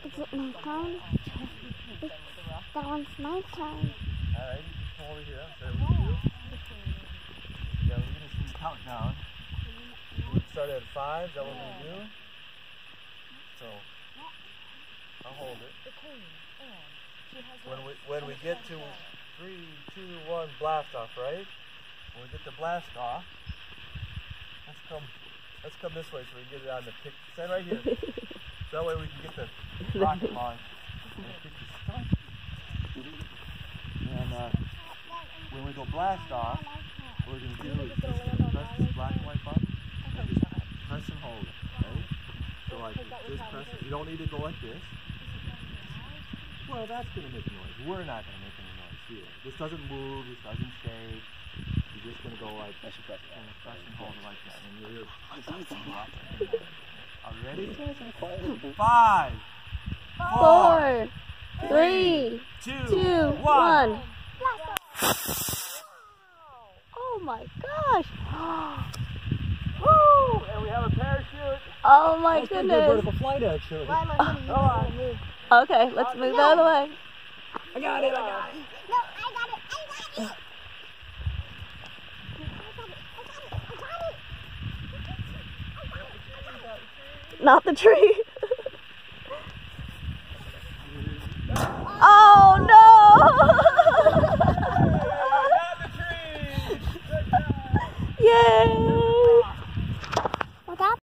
Is it my turn? That one's my turn. Alright, come over here. So what we do? Yeah, we're gonna see the countdown. We'll start at 5. Is that what we're gonna do? So I'll hold it. When we get to 3, 2, 1, blast off, right? When we get the blast off, let's come this way so we can get it on the pick. Stand right here. So that way we can get the rocket launch. And when we go blast off, what we're going to do is just press this black and white button and just press and hold it, right? So like just press it. You don't need to go like this. Well, that's going to make noise. We're not going to make any noise here. This doesn't move. This doesn't shake. You're just going to go like press and hold it like that. And you'll hear. Are you ready? 5, 4, 3, 2, 1. Oh my gosh! Woo! And we have a parachute. Oh my That's goodness! That's vertical flight, actually. Come on. Okay, let's move out of the way. I got it. No, I got it. Not the tree. Oh no! Not the tree! Yay!